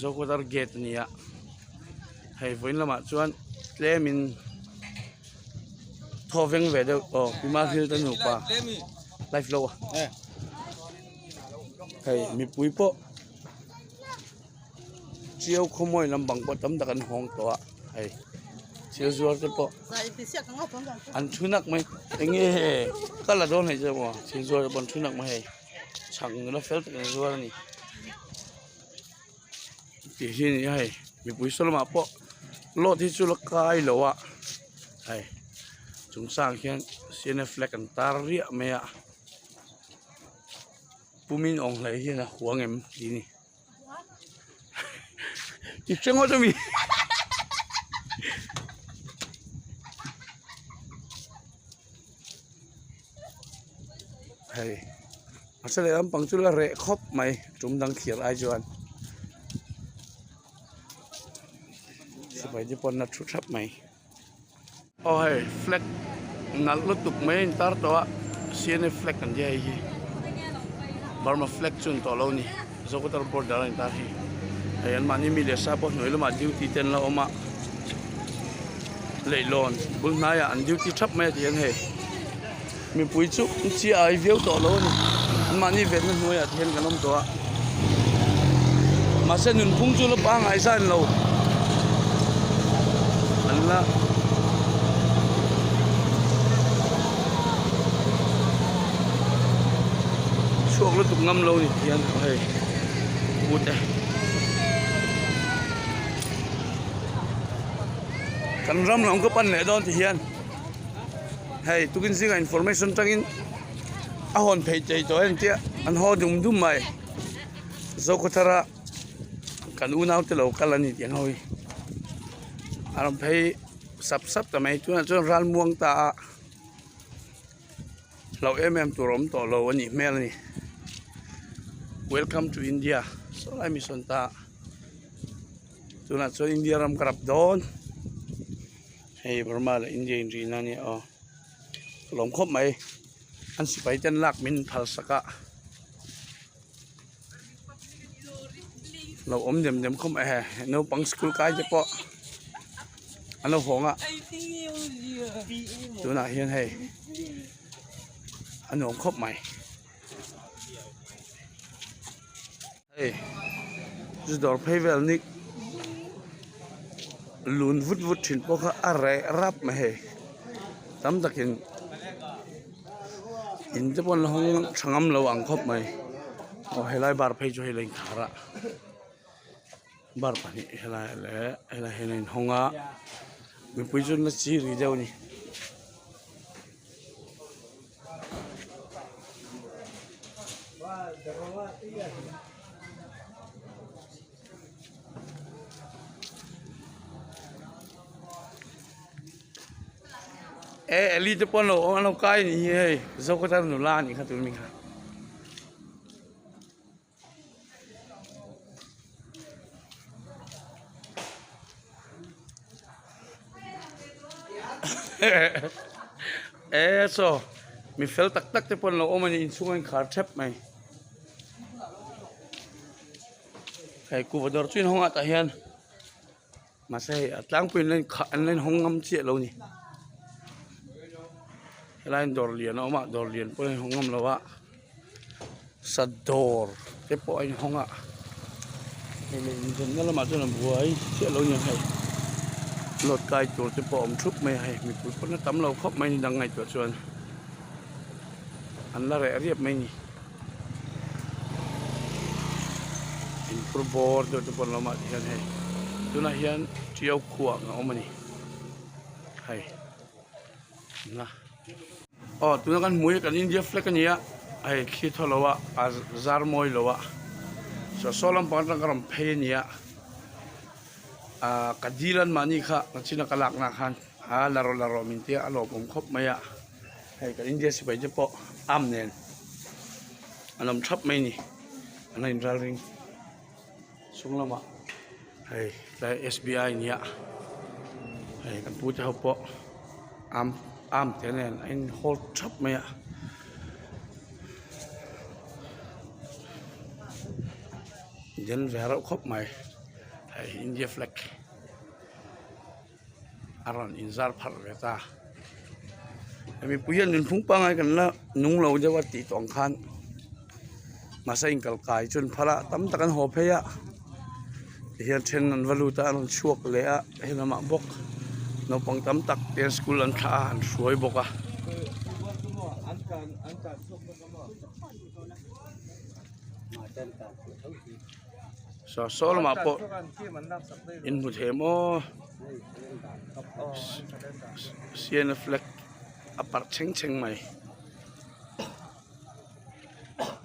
zokotar gate nia hei voin lama chuan tlemin thoveng ve deuh pima thil tan nu pa life lo hei mi pui po chiêu khomoi lambang po tam dakan hong to hei chiêu zuar te po an thunak mai enge he kala don hei je mo chiêu zuar bon thunak mai hei chang na fel te zuar ni ti hin ni hei mi pui sol ma po lo thi chu la kai lo wa hei chung sang hian sian flag an tar ria me a pumin ong lai hian a huang em ti ni ti chengo to mi hei asale am pangchula re khop mai tum dang khiar ai juan sipai ji pon na thu thap mai hei flag nal lu tuk mai tar to a sian flag kan je hi Burma flag chun to lo ni zokotar border an tar hi hei an mani mi le sa po noi lama duty ten la oma leilon bul na ya an duty thap mai ti an he mi pui chu chi ai viau to lo ni an mani vet na noi a thian kanom to a ma se nun phung chu lo pa ngai san lo an la chuộc nó tục ngâm lâu thì hiền hey bụt đây cần ram lòng có pan lệ đó thì hiền hey tôi kinh xin information trang in hòn phải chạy cho anh chị anh ho dùng đúng mày dâu có thara cần u nào thì lâu cả lần thì tiếng hồi anh phải sắp tầm này chúng là ran muang ta lâu em tụi róm tỏ lâu anh nhỉ mail này Welcome to India. So lai mi son ta. Tuna so India ram karap don. Hey Burma la India in rina ni lom khop mai an sipai ten lak min phal saka. Lo om dem khom he no pang school kai je po. Ano honga. Tuna hian hey. Ano khop mai. Hey, just door pay well nick. Lun vút trên bốc array rap mà hey. Tắm ta kiến in cho bọn hông changam lâu ăn khóc mày. Hay lại bar pay cho hay lên khara. Bar pani hay lại hay lên hông á. Mình bây giờ nó chỉ đi đâu nhỉ? Eli tu pun lo orang lokai ni hey, zau kata nula ni kata tu mingha. So, mi fel tak tu pun lo orang ni insungan khar chep mai. Hey, ku vador tuin hong atahian. Masai atlang pun len hong ngam cie lo ni. Lain dorlian, oma dorlian, pun hongam lawa sador, tepo ay honga. Ini injilnya lama tu nak buai, siapa lo yang hai. Lot kai tu tepo trup mai hai, mikul pun nak tam lau kop mai ni dangai tu cuan. Anla riap mai ni. Improbor tu tepo lama hian hai. Tu nak hian ciau kuak ngau mana ni. Hai, nah. Tu nak kan muai kan India flag kan ya, ay kita lawa azar moi lawa. So solam pantang karam pay niya. Kadilan mani ka, nasi nak kalak nakan. Laro mintia alo kop maya. Ay kan India si bayi po amnen. Anam chap mai ni, anam ring. Sung lama. Ay dari SBI niya. Ay kan putih po am thế này anh hold chop mày ạ dân về rau khóc mày อินเดียแฟลกอารอนอินซาร์พัร์เวตามีผู้ยันนินพุ่งปังไงกันละนุ่งเราจะว่าตีตองคันมาใส่กัลกายจนพระตั้มตะกันหอบเพียเฮียเทนนันวลูตาอันช่วงเลยอะเห็นมาบอกน้องปังตั้มตักเตียนสกุลันข้าอันสวยบอกอะสอลมาปออินบุเทโมเซียนเฟล็กอปาร์เชงไหม